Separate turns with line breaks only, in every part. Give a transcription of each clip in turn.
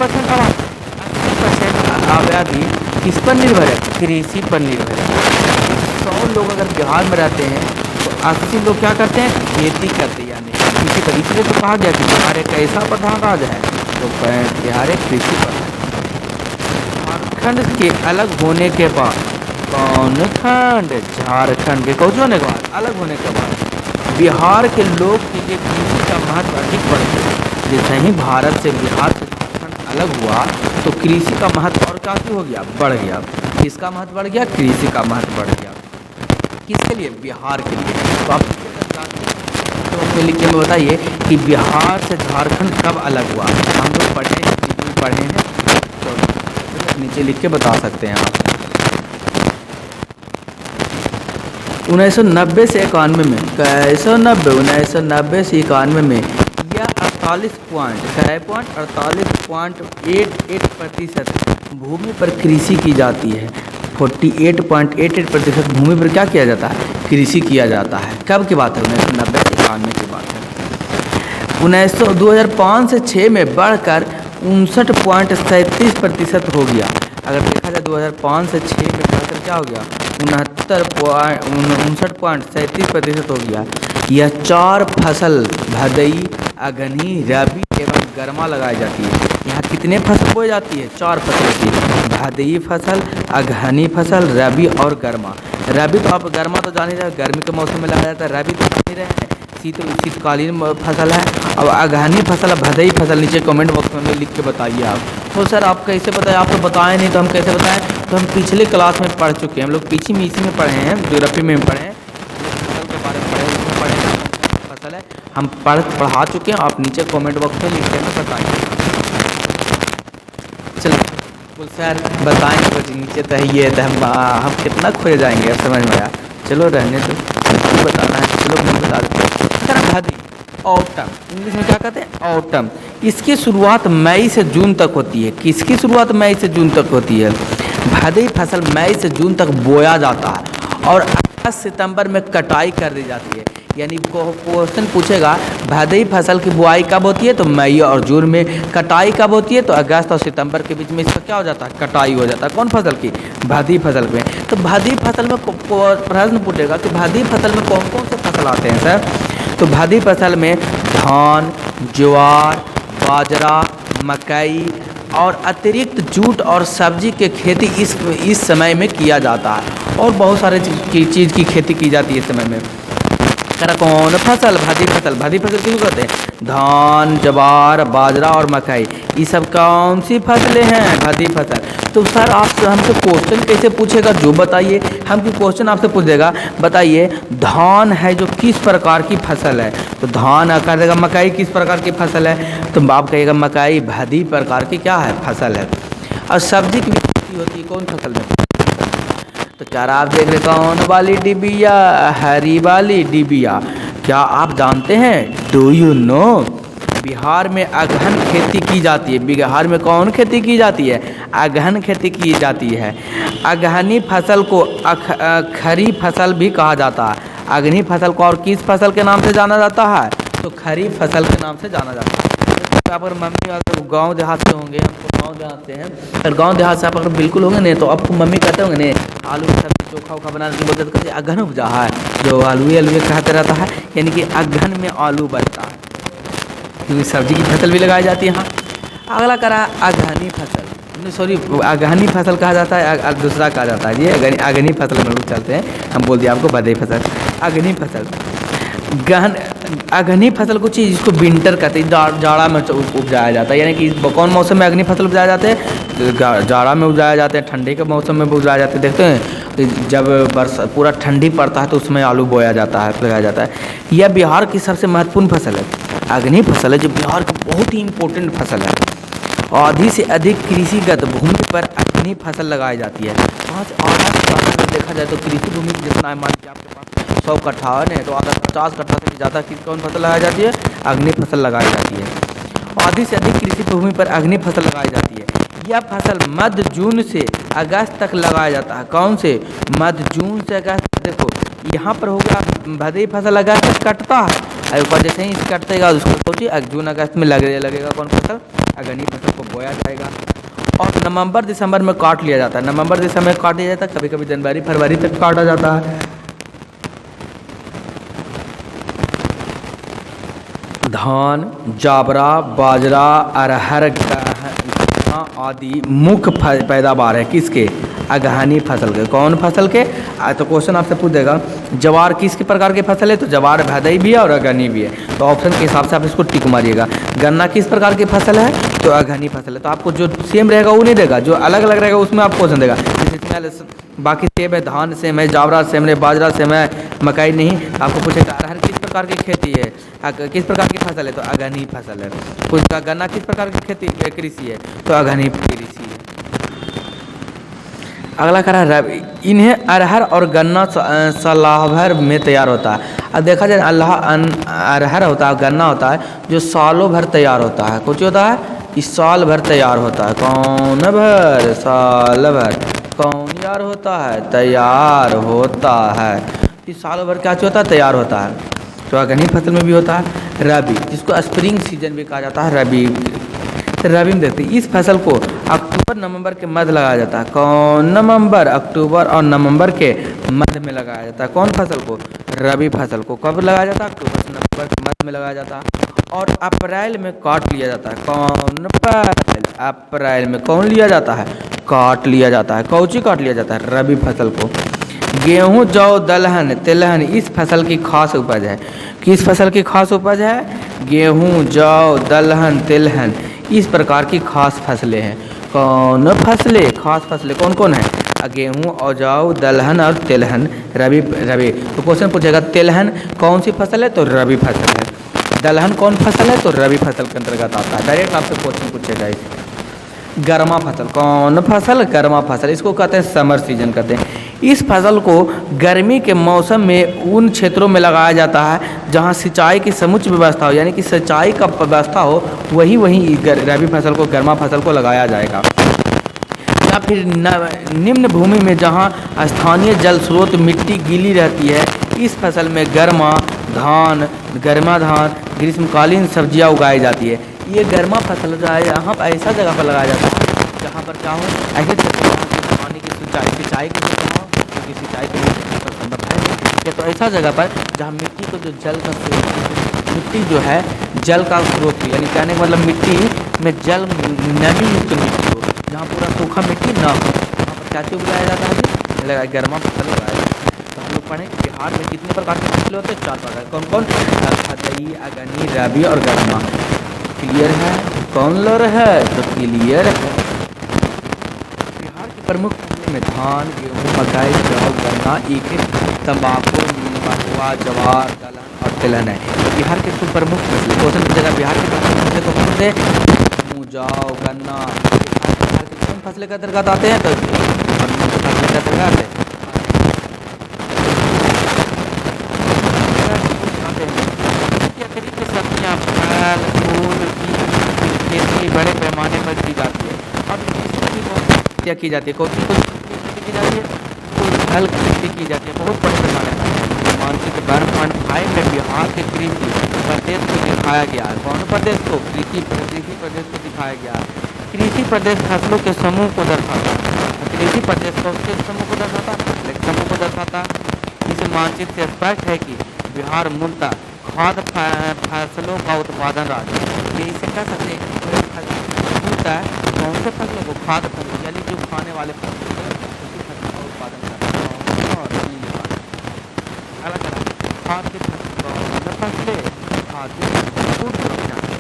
80% आबादी, 80% आबादी किस पर निर्भर है? कृषि पर निर्भर है। 100 लोग अगर बिहार में रहते हैं तो 80 लोग क्या करते हैं? खेती करते हैं, यानी कृषि पर। इसलिए तो कहा गया कि बिहार एक ऐसा प्रधान राज्य है तो बिहार एक कृषि प्रधान। झारखंड के अलग होने के बाद कौन खंड? झारखंड के कौन होने के बाद? अलग होने के बाद बिहार के लोग के लिए कृषि का महत्व अधिक बढ़ गया। जैसे ही भारत से बिहार से झारखंड अलग हुआ तो कृषि का महत्व और काफ़ी हो गया, बढ़ गया। किसका महत्व बढ़ गया? कृषि का महत्व बढ़ गया। किसके लिए? बिहार के लिए। तो आप तो लिख के बताइए कि बिहार से झारखंड कब अलग हुआ? हम लोग पढ़े हैं, बिल्कुल पढ़े हैं, तो नीचे लिख के बता सकते हैं आप। 1990 से 91 में, 1990 से 91 में यह 48.88% भूमि पर कृषि की जाती है। 48.88% भूमि पर क्या किया जाता है? कृषि किया जाता है। कब की बात है? 1990 से 91 की बात है। 2005 से 6 में बढ़कर 59.37% हो गया। अगर देखा जाए 2005 से 6 में बढ़कर क्या हो गया? 59.37% हो गया। यह 4 फसल भदई, अगनी, रबी एवं गर्मा लगाई जाती है। यहाँ कितने फसल बोई जाती है? 4 फसल की। भदई फसल, अगहनी फसल, रबी और गर्मा। रबी तो आप गर्मा तो जान ही रहे, गर्मी के मौसम में लगाया जाता है। रबी तो जान ही रहे हैं, शीतकालीन फसल है। अब अगहनी फसल, भदई फसल नीचे कमेंट बॉक्स में लिख के बताइए आप। तो सर आप कैसे बताएं? आप तो बताएं नहीं तो हम कैसे बताएं? तो हम पिछले क्लास में पढ़ चुके हैं, हम लोग पीछे में इसी में पढ़े हैं, ज्योग्राफी में पढ़े हैं, फसल के बारे में पढ़े, उसमें पढ़े हैं फसल है, हम पढ़ा चुके हैं। आप नीचे कमेंट बॉक्स में लिख के बताइए। चलो बोल सर बताएं कुछ नीचे तो ये तो हम कितना खोए जाएंगे, अब समझ में आया। चलो रहने तो बताना है, चलो मैं बता देता हूँ। सर भदई, ऑटम, इंग्लिश में क्या कहते हैं? ऑटम। इसकी शुरुआत मई से जून तक होती है। किसकी शुरुआत मई से जून तक होती है? भदई फसल मई से जून तक बोया जाता है और 8 सितंबर में कटाई कर दी जाती है। यानी क्वेश्चन पूछेगा भदई फसल की बुआई कब होती है? तो मई और जून में। कटाई कब होती है? तो अगस्त और सितंबर के बीच में इसका क्या हो जाता है? कटाई हो जाता है। कौन फसल की? भदई फसल में। तो भदई फसल में प्रश्न पूछेगा कि भदई फसल में कौन कौन से फसल आते हैं सर? तो भदई फसल में धान, ज्वार, बाजरा, मकई और अतिरिक्त जूट और सब्जी की खेती इस समय में किया जाता है। और बहुत सारे चीज़ की खेती की जाती है इस समय में। कौन फसल? भदई फसल। भदई फसल किसको कहते हैं? धान, ज्वार, बाजरा और मकई, ये सब कौन सी फसलें हैं? भदई फसल। तो सर आपसे हमसे क्वेश्चन कैसे पूछेगा जो बताइए? हमको क्वेश्चन आपसे पूछेगा बताइए धान है जो किस प्रकार की फसल है? तो धान कर देगा। मकई किस प्रकार की फसल है? तो आप कहिएगा मकई भदई प्रकार की क्या है? फसल है। और सब्जी की खेती होती है कौन फसल में? तो क्या आप देख रहे कौन वाली डिबिया? हरी वाली डिबिया। क्या आप जानते हैं? डू यू नो बिहार में अगहन खेती की जाती है। बिहार में कौन खेती की जाती है? अगहन खेती की जाती है। अगहनी फसल को खरी फसल भी कहा जाता है। अगहनी फसल को और किस फसल के नाम से जाना जाता है? तो खरी फसल के नाम से जाना जाता है। तो आप अगर मम्मी अगर गाँव देहात से होंगे, हम तो गाँव देहात से हैं, अगर गाँव देहात से आप अगर बिल्कुल होंगे नहीं तो आपको मम्मी कहते होंगे नहीं आलू की सब्जी चोखा उखा बनाने की बोलते कहते अगहन उपजा है, जो आलू कहते रहता है, यानी कि अगहन में आलू बनता है, क्योंकि सब्जी की फसल भी लगाई जाती है। हाँ, अगला करा अगहनी फसल, सॉरी अगहनी फसल कहा जाता है, दूसरा कहा जाता है ये अगहनी फसल में लोग चलते हैं, हम बोल दिया आपको भदई फसल। अगहनी फसल अगहनी फसल कुछ चीज़ जिसको विंटर कहते हैं, जाड़ा में उपजाया जाता है। यानी कि कौन मौसम में अगहनी फसल उपजाया जाते हैं? जाड़ा में उपजाया जाते हैं, ठंडी के मौसम में उपजाया जाते हैं। देखते हैं जब पूरा ठंडी पड़ता है तो उसमें आलू बोया जाता है, लगाया जाता है। यह बिहार की सबसे महत्वपूर्ण फसल है। अगहनी फसल है जो बिहार की बहुत ही इम्पोर्टेंट फसल है। आधी से अधिक कृषिगत भूमि पर अगहनी फसल लगाई जाती है। आज आधा से देखा जाए तो कृषि भूमि जितना है, मान लीजिए आपके पास 100 कट्ठा है तो आधा 50 कट्ठा से ज़्यादा कौन फसल लगाई जाती है? अगहनी फसल लगाई जाती है। आधी से अधिक कृषि भूमि पर अगहनी फसल लगाई जाती है। यह फसल मध्य जून से अगस्त तक लगाया जाता है। कौन से? मध्य जून से अगस्त। देखो यहाँ पर हो गया भदई फसल अगस्त तक कटता है और एक बार जैसे ही कटेगा उसको सोचिए जून अगस्त में लगेगा कौन फसल, अगहनी फसल को बोया जाएगा। और नवंबर दिसंबर में काट लिया जाता है, नवंबर दिसंबर में काट लिया जाता है, कभी कभी जनवरी फरवरी तक काटा जाता है। धान, जावरा, बाजरा, अरहर, गन्ना आदि मुख्य पैदावार है किसके, अगहनी फसल के। कौन फसल के, तो क्वेश्चन आपसे पूछ देगा जवार किस प्रकार की फसल है, तो जवार भदई भी है और अगहनी भी है, तो ऑप्शन के हिसाब से आप इसको टिक मारिएगा। गन्ना किस प्रकार की फसल है, तो अगहनी फसल है। तो आपको जो सेम रहेगा वो नहीं देगा, जो अलग अलग रहेगा उसमें आप क्वेश्चन देगा। बाकी सेम है, धान सेम है, जावरा सेम है, बाजरा सेम है, मकई नहीं। आपको पूछेगा अरहर किस प्रकार की खेती है, किस प्रकार की फसल है, तो अगहनी फसल है। पूछेगा गन्ना किस प्रकार की खेती कृषि है, तो अगहनी कृषि है। अगला कह रहा है रबी, इन्हें अरहर और गन्ना साल भर में तैयार होता है। अब देखा जाए अरहर होता है, गन्ना होता है जो सालों भर तैयार होता है। कुछ होता है इस साल भर तैयार होता है, कौन भर, साल भर, कौन यार होता है, तैयार होता है। इस सालों भर क्या होता है, तैयार होता है। तो अगहनी फसल में भी होता है रबी, जिसको स्प्रिंग सीजन भी कहा जाता है, रबी। रबी में देखते हैं इस फसल को अक्टूबर नवंबर के मध्य लगाया जाता है। कौन, नवंबर, अक्टूबर और नवंबर के मध्य में लगाया जाता है। कौन फसल को, रबी फसल को। कब लगाया जाता है, अक्टूबर से नवंबर के मध्य में लगाया जाता है। और अप्रैल में काट लिया जाता है। कौन, अप्रैल में कौन लिया जाता है, काट लिया जाता है। कौची काट लिया जाता है, रबी फसल को। गेहूँ, जौ, दलहन, तिलहन इस फसल की खास उपज है। किस फसल की खास उपज है, गेहूँ, जौ, दलहन, तिलहन इस प्रकार की खास फसलें हैं। कौन फसलें, खास फसलें कौन कौन है, गेहूँ और जौ, दलहन और तिलहन, रबी। तो क्वेश्चन पूछेगा तिलहन कौन सी फसल है, तो रबी फसल है। दलहन कौन फसल है, तो रबी फसल के अंतर्गत आता है। डायरेक्ट आपसे क्वेश्चन पूछेगा। गर्मा फसल, कौन फसल, गर्मा फसल, इसको कहते हैं समर सीजन कहते हैं। इस फसल को गर्मी के मौसम में उन क्षेत्रों में लगाया जाता है जहां सिंचाई की समुचित व्यवस्था हो, यानी कि सिंचाई का व्यवस्था हो, वहीं रबी फसल को, गर्मा फसल को लगाया जाएगा। या फिर निम्न भूमि में जहां स्थानीय जल स्रोत मिट्टी गीली रहती है, इस फसल में गर्मा धान, ग्रीष्मकालीन सब्जियां उगाई जाती है। ये गर्मा फसल जो है यहाँ पर ऐसा जगह पर लगाया जाता है जहाँ पर क्या हो, ऐसे पानी की सिंचाई की सुविधा हो, क्योंकि सिंचाई के लिए संभव है। ये तो ऐसा जगह पर जहाँ मिट्टी को जो जल का स्रोत, मिट्टी जो है जल का स्रोत, यानी कहने का मतलब मिट्टी में जल नमी युक्त मिट्टी हो, जहाँ पूरा सूखा मिट्टी ना हो, वहाँ पर क्या चीज़ उगाया जाता है, गर्मा फसल लगाया जाता है। तो हम लोग पढ़ें बिहार में कितने प्रकार के फसलें होते हैं, 4 प्रकार। कौन कौन, भदई, अगहनी, रबी और गर्मा। क्लियर है, कौन लर है, तो क्लियर है। बिहार की प्रमुख फसलें में धान, गेहूँ, मकई, जौ, गन्ना, ईख, तंबाकू, महुआ, जवार, दलहन और तिलहन है। बिहार के कुछ प्रमुख फसलें, क्वेश्चन पूछेगा बिहार की प्रमुख फसलें तो कौन से, जौ, गन्ना, बिहार की कौन फसलें के अंतर्गत आते हैं, तो फसलें के अंतर्गत है। सब्जियाँ, फल, फूल की खेती बड़े पैमाने पर की जाती है। अब इसकी क्या की जाती है, कौन सी खेती की जाती है, तो फल की खेती की जाती है बहुत बड़े पैमाने पर। मानसिक 1.5 में बिहार के कृषि प्रदेश को दिखाया गया है। कौन प्रदेश को, कृषि प्रदेश को दिखाया गया है। कृषि प्रदेश फसलों के समूह को दर्शाता है। कृषि प्रदेश कौन समूह को दर्शाता है, समूह को दर्शाता है। इस मानचित्र से स्पष्ट है कि बिहार मूलतः खाद्य फसलों का उत्पादन राज्य है। ये इसे कह सकते हैं मूलतः कौन से फसलों को, खाद्य फसल, यानी जो खाने वाले फसल उसी फसल का उत्पादन करता है। खाद्य फसलें, खाद्य फूड प्रोडक्शन।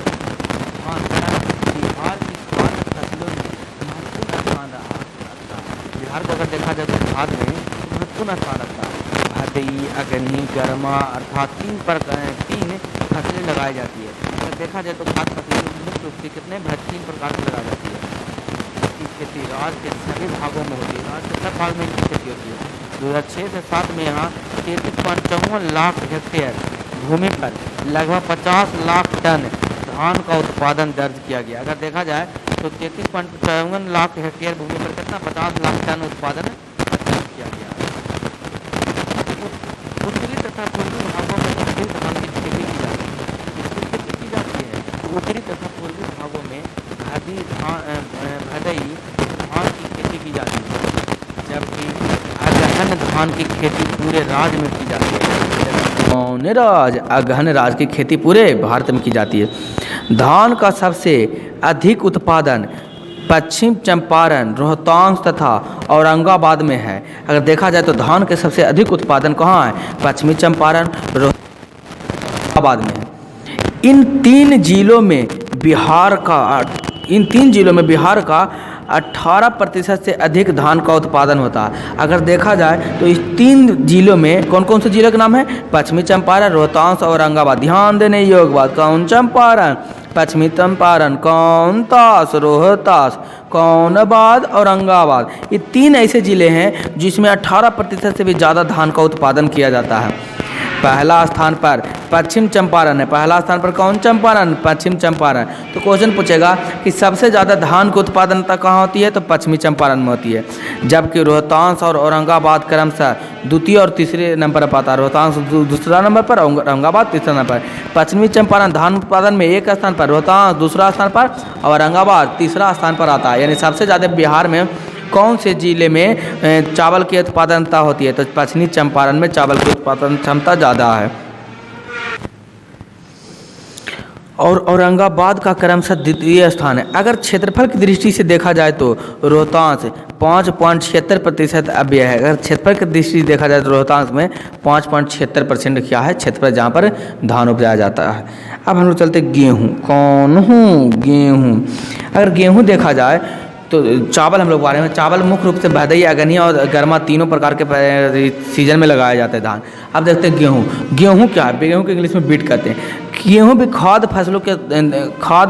बिहार की खाद्य फसलों में महत्वपूर्ण स्थान रखता है। बिहार को अगर देखा जाए तो खाद्य में महत्वपूर्ण स्थान रखता है। भदई, अगहनी, गर्मा अर्थात 3 फसलें लगाई जाती है। अगर देखा जाए तो खाद्य फसलें मुख्य रूप से कितने 3 प्रकार से लगाई जाती है। इसकी खेती राज्य के सभी भागों में होती है, राज्य के सब भाग में इसकी खेती होती है। 2006 से 7 में यहाँ 33.54 लाख हेक्टेयर भूमि पर लगभग 50 लाख टन धान का उत्पादन दर्ज किया गया। अगर देखा जाए तो 33.54 लाख हेक्टेयर भूमि पर कितना 50 लाख टन उत्पादन किया गया है। उत्तरी तथा पूर्वी भागों में धान की खेती की जाती है। उत्तरी तथा पूर्वी भागों में भदई धान की खेती की जाती है, जबकि अगहन धान की खेती पूरे राज्य में की जाती है। कौन राज्य? अगहन राज्य की खेती पूरे भारत में की जाती है। धान का सबसे अधिक उत्पादन पश्चिम चंपारण, रोहतास तथा औरंगाबाद में है। अगर देखा जाए तो धान के सबसे अधिक उत्पादन कहाँ है? पश्चिमी चंपारण, औरंगाबाद में है। इन तीन जिलों में बिहार का 18% से अधिक धान का उत्पादन होता है। अगर देखा जाए तो इस तीन जिलों में कौन कौन से जिलों के नाम है? पश्चिमी चंपारण, रोहतास और औरंगाबाद। ध्यान देने योग्य बात, कौन चंपारण, पश्चिमी चंपारण, कौन तास, रोहतास, कौनबाद, औरंगाबाद। ये तीन ऐसे ज़िले हैं जिसमें 18% से भी ज़्यादा धान का उत्पादन किया जाता है। पहला स्थान पर पश्चिम चंपारण है। पहला स्थान पर कौन? चंपारण, पश्चिम चंपारण। तो क्वेश्चन पूछेगा कि सबसे ज़्यादा धान की उत्पादनता कहाँ होती है? तो पश्चिमी चंपारण में होती है, जबकि रोहतास और औरंगाबाद क्रमशः द्वितीय और तीसरे नंबर पर आता है। रोहतास दूसरा नंबर पर, औरंगाबाद तीसरा नंबर पर। पश्चिमी चंपारण धान उत्पादन में एक स्थान पर, रोहतास दूसरा स्थान पर, औरंगाबाद तीसरा स्थान पर आता है। यानी सबसे ज़्यादा बिहार में कौन से जिले में चावल की उत्पादनता होती है? तो पश्चिमी चंपारण में चावल की उत्पादन क्षमता ज़्यादा है। और औरंगाबाद का क्रमशः द्वितीय स्थान है। अगर क्षेत्रफल की दृष्टि से देखा जाए तो रोहतास 5.76% अव्यय है। अगर क्षेत्रफल की दृष्टि से देखा जाए तो रोहतास में 5.76% क्या है? क्षेत्रफल, जहाँ पर धान उपजाया जाता है। अब हम लोग चलते गेहूँ। कौन हूँ? गेहूँ। अगर गेहूँ देखा जाए तो चावल हम लोग बारे में, चावल मुख्य रूप से भदई, अगहनी और गर्मा तीनों प्रकार के सीजन में लगाया जाता है धान। अब देखते हैं गेहूँ। गेहूँ क्या है? गेहूँ को इंग्लिश में बीट कहते हैं। गेहूँ भी खाद्य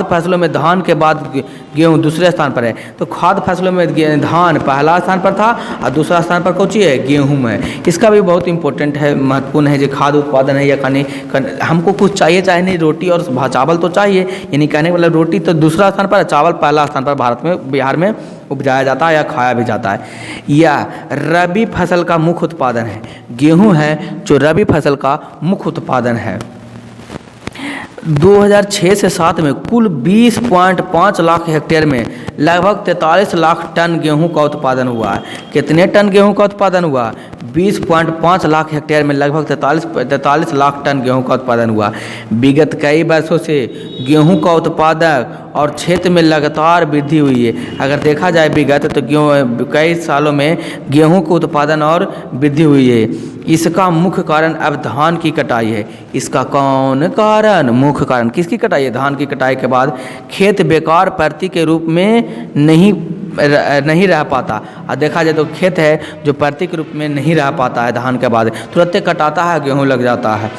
फसलों में धान के बाद गेहूँ दूसरे स्थान पर है। तो खाद्य फसलों में धान पहला स्थान पर था और दूसरा स्थान पर कौन सी है? गेहूँ है। इसका भी बहुत इंपॉर्टेंट है, महत्वपूर्ण है, जो खाद्य उत्पादन है या हमको कुछ चाहिए चाहे नहीं, रोटी और चावल तो चाहिए। यानी कहने का मतलब रोटी तो दूसरा स्थान पर, चावल पहला स्थान पर भारत में, बिहार में उपजाया जाता है या खाया भी जाता है। यह रबी फसल का मुख्य उत्पादन है। गेहूँ है जो रबी फसल का मुख्य उत्पादन है। 2006 से 7 में कुल 20.5 लाख हेक्टेयर में लगभग 43 लाख टन गेहूं का उत्पादन हुआ है। कितने टन गेहूं का उत्पादन हुआ? 20.5 लाख हेक्टेयर में लगभग 43 लाख टन गेहूं का उत्पादन हुआ। विगत कई वर्षों से गेहूं का उत्पादन और क्षेत्र में लगातार वृद्धि हुई है। अगर देखा जाए विगत तो कई सालों में गेहूं का उत्पादन और वृद्धि हुई है। इसका मुख्य कारण अब धान की कटाई है। इसका कौन कारण? मुख्य कारण किसकी कटाई है? धान की कटाई के बाद खेत बेकार प्रति के रूप में नहीं रह पाता। और देखा जाए तो खेत है जो प्रति के रूप में नहीं रह पाता है, धान के बाद तुरंत कटाता है, गेहूं लग जाता है।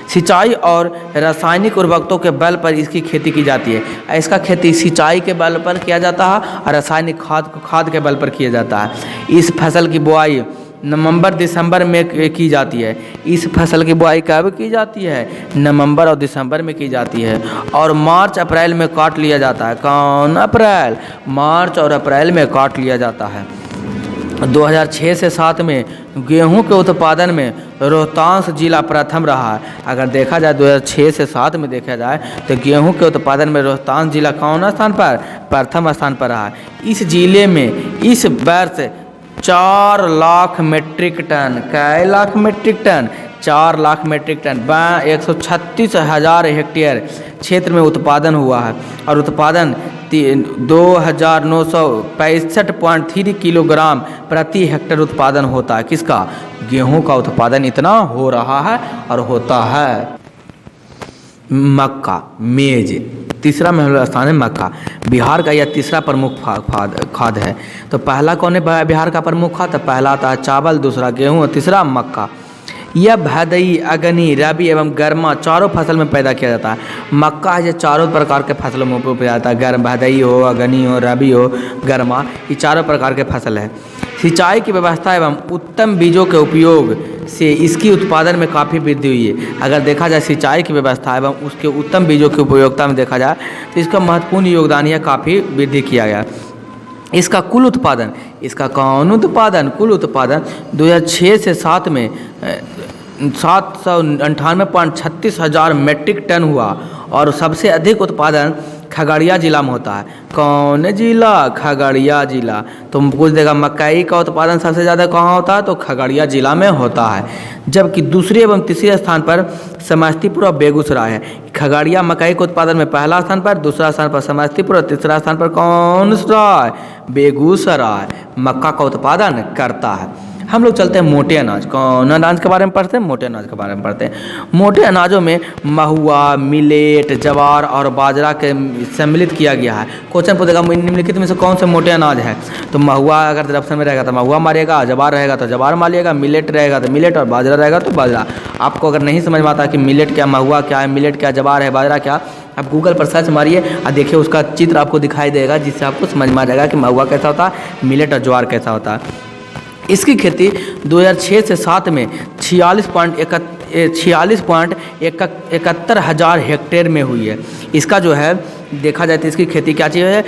सिंचाई और रासायनिक उर्वरकों के बल पर इसकी खेती की जाती है। इसका खेती सिंचाई के बल पर किया जाता है और रासायनिक खाद के बल पर किया जाता है। इस फसल की बुआई नवंबर दिसंबर में की जाती है। इस फसल की बुआई कब की जाती है? नवंबर और दिसंबर में की जाती है और मार्च अप्रैल में काट लिया जाता है। कौन? अप्रैल, मार्च और अप्रैल में काट लिया जाता है। 2006 से 7 में गेहूं के उत्पादन में रोहतास जिला प्रथम रहा है। अगर देखा जाए 2006 से 7 में देखा जाए तो गेहूं के उत्पादन में रोहतास जिला कौन स्थान पर? प्रथम स्थान पर रहा है। इस जिले में इस वर्ष 4 लाख मीट्रिक टन, कै lakh metric ton? 4 lakh metric ton 136,000 hectare क्षेत्र में उत्पादन हुआ है और उत्पादन 2965.3 किलोग्राम प्रति हेक्टेयर उत्पादन होता है। किसका? गेहूं का उत्पादन इतना हो रहा है और होता है। मक्का, मेज, तीसरा महत्वपूर्ण स्थान है मक्का। बिहार का यह तीसरा प्रमुख खाद्य है। तो पहला कौन है बिहार का प्रमुख खाद्य? पहला आता है चावल, दूसरा गेहूँ और तीसरा मक्का। यह भदई, अगनी, रबी एवं गर्मा चारों फसल में पैदा किया जाता है। मक्का है जो चारों प्रकार के फसलों में उपयोग जाता है। गर्म भदई हो, अगनी हो, रबी हो, गर्मा, ये चारों प्रकार के फसल है। सिंचाई की व्यवस्था एवं उत्तम बीजों के उपयोग से इसकी उत्पादन में काफ़ी वृद्धि हुई है। अगर देखा जाए सिंचाई की व्यवस्था एवं उसके उत्तम बीजों की उपयोगिता में देखा जाए तो इसका महत्वपूर्ण योगदान यह काफ़ी वृद्धि किया गया। इसका कुल उत्पादन, इसका कौन उत्पादन? कुल उत्पादन 2006 से 7 में 798.36 हज़ार मीट्रिक टन हुआ और सबसे अधिक उत्पादन खगड़िया जिला में होता है। कौन जिला? खगड़िया जिला। तो पूछ देगा मकई का उत्पादन सबसे ज़्यादा कहाँ होता है? तो खगड़िया जिला में होता है। जबकि दूसरे एवं तीसरे स्थान पर समस्तीपुर और बेगूसराय है। खगड़िया मकई के उत्पादन में पहला स्थान पर, दूसरा स्थान पर समस्तीपुर और तीसरा स्थान पर कौन सा? बेगूसराय मक्का का उत्पादन करता है। हम लोग चलते हैं मोटे अनाज। कौन अनाज के बारे में पढ़ते हैं? मोटे अनाज के बारे में पढ़ते हैं। मोटे अनाजों में महुआ, मिलेट, जवार और बाजरा के सम्मिलित किया गया है। क्वेश्चन पूछेगा निम्नलिखित में से कौन से मोटे अनाज है? तो महुआ अगर ऑप्शन में रहेगा तो महुआ मारिएगा, जवार रहेगा तो जवार मारिएगा, मिलेट रहेगा तो मिलेट और बाजरा रहेगा तो बाजरा। आपको अगर नहीं समझ में आता कि मिलेट क्या, महुआ क्या है, मिलेट क्या, जवार है, बाजरा क्या, आप गूगल पर सर्च मारिए और देखिए, उसका चित्र आपको दिखाई देगा जिससे आपको समझ में आ जाएगा कि महुआ कैसा होता है, मिलेट और ज्वार कैसा होता है। इसकी खेती 2006 से 7 में 46.71 हज़ार हेक्टेयर में हुई है। इसका जो है देखा जाए तो इसकी खेती क्या चीज़ है,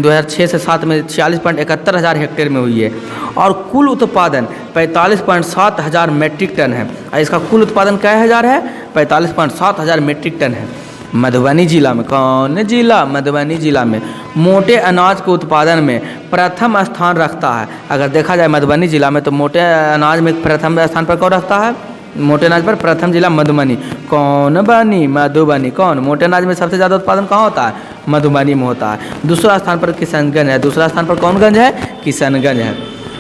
2006 से 7 में 46.71 हज़ार हेक्टेयर में हुई है और कुल उत्पादन 45.7 हज़ार मीट्रिक टन है। और इसका कुल उत्पादन क्या हज़ार है? 45.7 हज़ार मीट्रिक टन है। मधुबनी जिला में, कौन जिला? मधुबनी जिला में मोटे अनाज के उत्पादन में प्रथम स्थान रखता है। अगर देखा जाए मधुबनी जिला में तो मोटे अनाज में प्रथम स्थान पर कौन रखता है? मोटे अनाज पर प्रथम जिला मधुबनी। कौन बनी? मधुबनी। कौन? मोटे अनाज में सबसे ज़्यादा उत्पादन कहाँ होता है? मधुबनी में होता है। दूसरा स्थान पर किशनगंज है। दूसरा स्थान पर कौन गंज है? किशनगंज है।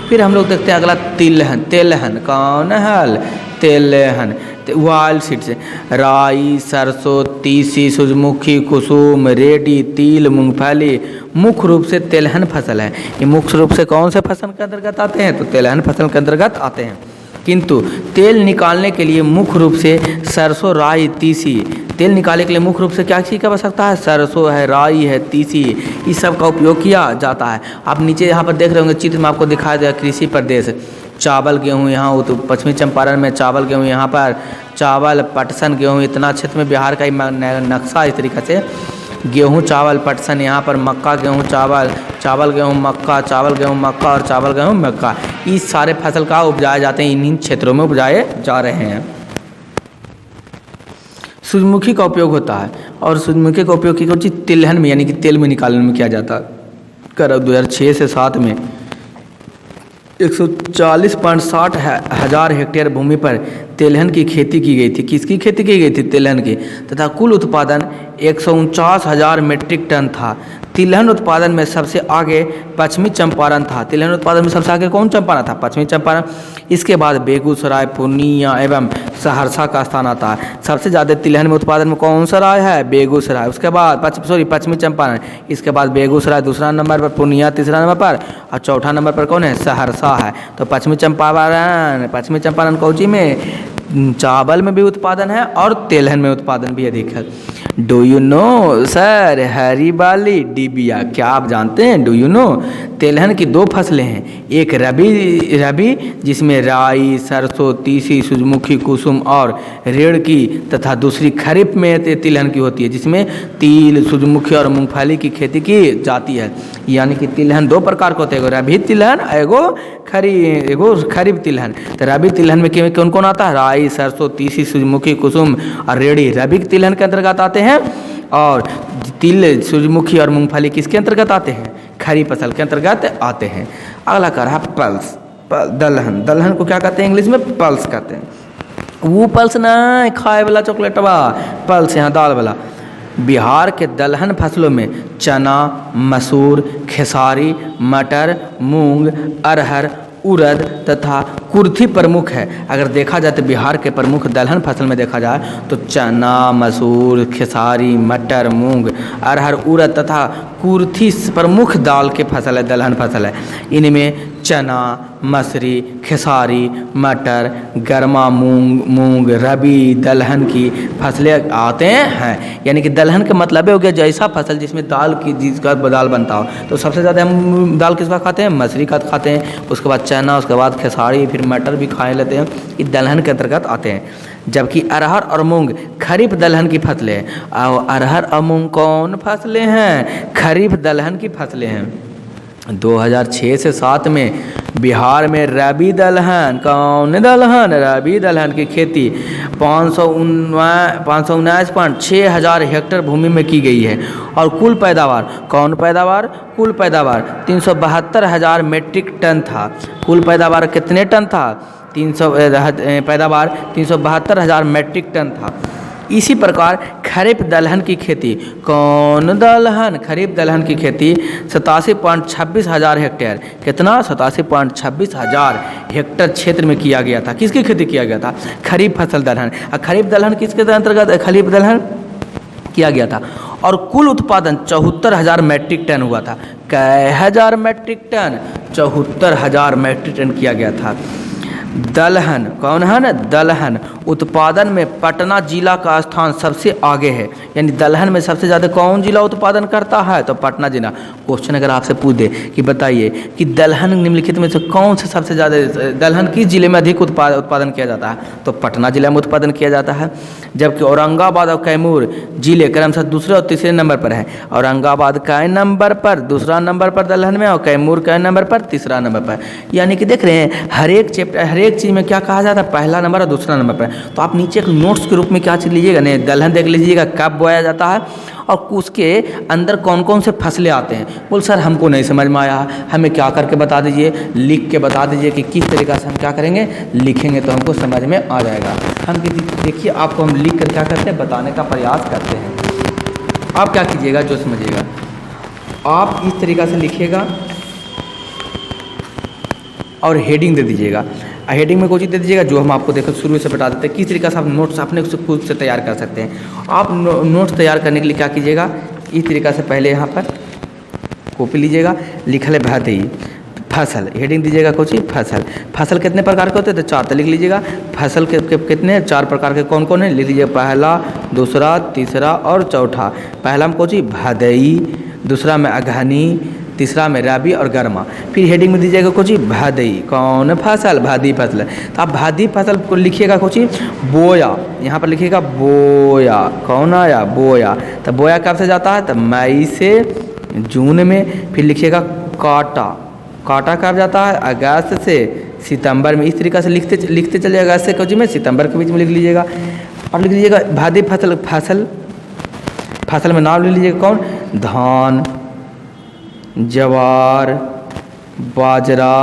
फिर हम लोग देखते हैं अगला तिलहन। तेलहन कौन है? तेलहन वाइल्ड सीड्स, राई, सरसों, तीसी, सूरजमुखी, कुसुम, रेडी, तिल, मूंगफली मुख्य रूप से तेलहन फसल है। ये मुख्य रूप से कौन से फसल के अंतर्गत आते हैं? तो तेलहन फसल के अंतर्गत आते हैं। किंतु तेल निकालने के लिए मुख्य रूप से सरसों, राई, तीसी, तेल निकालने के लिए मुख्य रूप से क्या चीज़ का आवश्यकता है? सरसों है, राई है, तीसी, इस सब का उपयोग किया जाता है। आप नीचे यहाँ पर देख रहे होंगे चित्र में आपको दिखाया गया कृषि प्रदेश, चावल गेहूँ यहाँ तो पश्चिमी चंपारण में चावल गेहूँ, यहाँ पर चावल पटसन गेहूँ, इतना क्षेत्र में बिहार का ही नक्शा इस तरीक़े से गेहूँ चावल पटसन, यहाँ पर मक्का गेहूँ चावल, चावल गेहूँ मक्का, चावल गेहूँ मक्का और चावल गेहूँ मक्का, इस सारे फसल का उपजाए जाते हैं, इन्हीं क्षेत्रों में उपजाए जा रहे हैं। सूरजमुखी का उपयोग होता है और सूरजमुखी का उपयोग की चीज़ तिलहन में यानी कि तेल में निकालने में किया जाता है। कर 2006 से 7 में 140.60 हज़ार हेक्टेयर भूमि पर तेलहन की खेती की गई थी। किसकी खेती की गई थी? तेलहन की। तथा कुल उत्पादन 149 हज़ार मीट्रिक टन था। तिलहन उत्पादन में सबसे आगे पश्चिमी चंपारण था। तिलहन उत्पादन में सबसे आगे कौन चंपारण था? पश्चिमी चंपारण। इसके बाद बेगूसराय, पूर्णिया एवं सहरसा का स्थान आता है। सबसे ज़्यादा तिलहन में उत्पादन में कौन सा रहा है? बेगूसराय। उसके बाद पश्चिमी चंपारण, इसके बाद बेगूसराय दूसरा नंबर पर, पूर्णिया तीसरा नंबर पर और चौथा नंबर पर कौन है? सहरसा है। तो पश्चिमी चंपारण कौची में चावल में भी उत्पादन है और तेलहन में उत्पादन भी अधिक है। Do you know sir? हरी बाली डिबिया, क्या आप जानते हैं? Do you know? तेलहन की 2 फसलें हैं, एक रबी जिसमें राई, सरसों, तीसी, सूरजमुखी, कुसुम और रेड़ की, तथा दूसरी खरीफ में तिलहन की होती है जिसमें तिल, सूरजमुखी और मूंगफली की खेती की जाती है। यानी कि तिलहन 2 प्रकार के होते हैं, एगो रबी तिलहन, एगो खरीफ तिलहन। तो रबी तिलहन में कौन कौन आता है? राई, सरसों, तीसी, सूरजमुखी, कुसुम और रेड़ी रबी तिलहन के अंतर्गत आते हैं। और तिल, सूरजमुखी और मूंगफली किसके अंतर्गत आते हैं? खरीफ फसल के अंतर्गत आते हैं। अगला कर रहा पल्स, दलहन। दलहन को क्या कहते हैं? इंग्लिश में पल्स कहते हैं। वो पल्स ना खाए वाला चॉकलेटवा, पल्स यहाँ दाल वाला। बिहार के दलहन फसलों में चना, मसूर, खेसारी, मटर, मूंग, अरहर, उड़द तथा कुर्थी प्रमुख है। अगर देखा जाए तो बिहार के प्रमुख दलहन फसल में देखा जाए तो चना, मसूर, खेसारी, मटर, मूंग, अरहर, उड़द तथा कुर्थी प्रमुख दाल के फसल है, दलहन फसल है। इनमें चना, मसरी, खेसारी, मटर, गर्मा मूंग रबी दलहन की फसलें आते हैं। यानी कि दलहन का मतलब हो गया जैसा फसल जिसमें दाल की जिसका दाल बनता हो। तो सबसे ज़्यादा हम दाल किसका खाते हैं? मसरी का खाते हैं। उसके बाद चना, उसके बाद खेसारी, फिर मटर भी खा लेते हैं। ये दलहन के अंतर्गत आते हैं। जबकि अरहर और मूंग खरीफ दलहन की फसलें हैं। और अरहर और मूंग कौन फसलें हैं? खरीफ दलहन की फसलें हैं। 2006 से 7 में बिहार में रबी दलहन, कौन दलहन, रबी दलहन की खेती 519.6 हज़ार हेक्टेयर भूमि में की गई है। और कुल पैदावार, कौन पैदावार, कुल पैदावार 372 हज़ार मीट्रिक टन था। कुल पैदावार कितने टन था, पैदावार 372 हज़ार मीट्रिक टन था। इसी प्रकार खरीफ दलहन की खेती, कौन दलहन, खरीफ दलहन की खेती 87.26 हज़ार हेक्टेयर, कितना 87.26 हज़ार हेक्टेयर क्षेत्र में किया गया था। किसकी खेती किया गया था, खरीफ फसल दलहन। और खरीफ दलहन किसके अंतर्गत खरीफ दलहन किया गया था। और कुल उत्पादन 74 हज़ार मीट्रिक टन हुआ था। कै हज़ार मीट्रिक टन, 74 हज़ार मीट्रिक टन किया गया था। दलहन, कौन है ना, दलहन उत्पादन में पटना जिला का स्थान सबसे आगे है। यानी दलहन में सबसे ज़्यादा कौन जिला उत्पादन करता है, तो पटना जिला। क्वेश्चन अगर आपसे पूछ दे कि बताइए कि दलहन निम्नलिखित में से कौन से सबसे ज़्यादा, दलहन किस जिले में अधिक उत्पादन किया जाता है, तो पटना जिले में उत्पादन किया जाता है। जबकि औरंगाबाद और कैमूर जिले क्रमशः दूसरे और तीसरे नंबर पर है। औरंगाबाद कै नंबर पर, दूसरा नंबर पर दलहन में, और कैमूर कै नंबर पर, तीसरा नंबर पर। यानी कि देख रहे हैं हर एक चैप्टर, हर एक चीज़ में क्या कहा जाता है, पहला नंबर और दूसरा नंबर पर। तो आप नीचे एक नोट्स के रूप में क्या चीज़ लीजिएगा, नहीं दलहन देख लीजिएगा कब बोया जाता है और उसके अंदर कौन कौन से फसलें आते हैं। बोल सर हमको नहीं समझ में आया, हमें क्या करके बता दीजिए, लिख के बता दीजिए कि किस तरीक़ा से हम क्या करेंगे, लिखेंगे तो हमको समझ में आ जाएगा। हम देखिए आपको हम लिख कर क्या करते हैं, बताने का प्रयास करते हैं। आप क्या कीजिएगा, जो समझिएगा आप इस तरीक़ा से लिखिएगा और हेडिंग दे दीजिएगा। हेडिंग में कोई चीज़ दे दीजिएगा जो हम आपको देखो शुरू से बता देते हैं किस तरीक़े से आप नोट्स अपने खुद से तैयार कर सकते हैं। आप नोट्स तैयार करने के लिए क्या कीजिएगा, इस तरीक़ा से पहले यहाँ पर कॉपी लीजिएगा, लिखल है भाती फसल, हेडिंग दीजिएगा कुछ ही फसल। फसल कितने प्रकार के होते हैं, तो 4 तो लिख लीजिएगा। फसल के कितने 4 प्रकार के कौन कौन है, लिख लीजिएगा पहला, दूसरा, तीसरा और चौथा। पहला में कुछ ही भदई, दूसरा में अगहनी, तीसरा में रबी और गर्मा। फिर हेडिंग में दीजिएगा कुछ ही भादी, कौन फसल, भादी फसल। तो आप भादी फसल को लिखिएगा कुछ ही बोया, यहाँ पर लिखिएगा बोया, कौन आया, बोया। तो बोया कब से जाता है, तो मई से जून में। फिर लिखिएगा काटा, काटा कब जाता है, अगस्त से सितंबर में। इस तरीक़े से लिखते चलिए, अगस्त से कुछ में सितंबर के बीच में लिख लीजिएगा। और लिख लीजिएगा भादी फसल, फसल में नाम ले लीजिएगा कौन, धान, जवार, बाजरा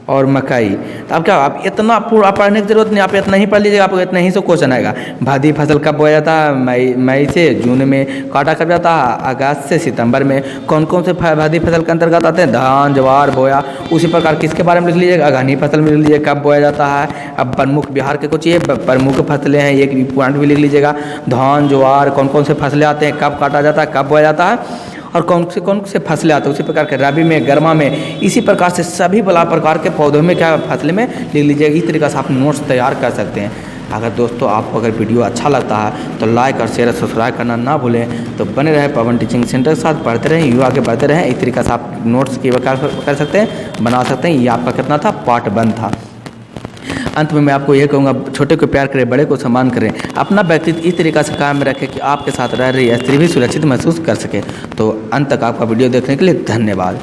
और मकई। तो अब क्या, आप इतना पूरा पढ़ने की जरूरत नहीं, आप इतना ही पढ़ लीजिएगा, आपको इतना ही से क्वेश्चन आएगा। भादी फसल कब बोया जाता है, मई से जून में। काटा कब जाता है, अगस्त से सितंबर में। कौन कौन से भादी फसल के अंतर्गत आते हैं, धान, जवार, बोया। उसी प्रकार किसके बारे में लिख लीजिएगा, अगहनी फसल में लिख लीजिए कब बोया जाता है। अब प्रमुख बिहार के कुछ ये प्रमुख फसलें हैं, एक पॉइंट भी लिख लीजिएगा। धान, ज्वार, कौन कौन से फसलें आते हैं, कब काटा जाता है, कब बोया जाता है, और कौन से फसलें आते हैं। उसी प्रकार के रबी में, गर्मा में, इसी प्रकार से सभी बड़ा प्रकार के पौधों में क्या फसलें में लिख लीजिएगा। इस तरीक़े से आप नोट्स तैयार कर सकते हैं। अगर दोस्तों आपको अगर वीडियो अच्छा लगता है तो लाइक और शेयर और सब्सक्राइब करना ना भूलें। तो बने रहे पवन टीचिंग सेंटर के साथ, पढ़ते रहें, युवा आगे बढ़ते रहें। इस तरीक़े से आप नोट्स की कर सकते हैं, बना सकते हैं। ये आपका कितना था, पार्ट 1 था। अंत में मैं आपको यह कहूँगा, छोटे को प्यार करें, बड़े को सम्मान करें, अपना व्यक्तित्व इस तरीक़े से कायम रखें कि आपके साथ रह रही स्त्री भी सुरक्षित महसूस कर सके। तो अंत तक आपका वीडियो देखने के लिए धन्यवाद।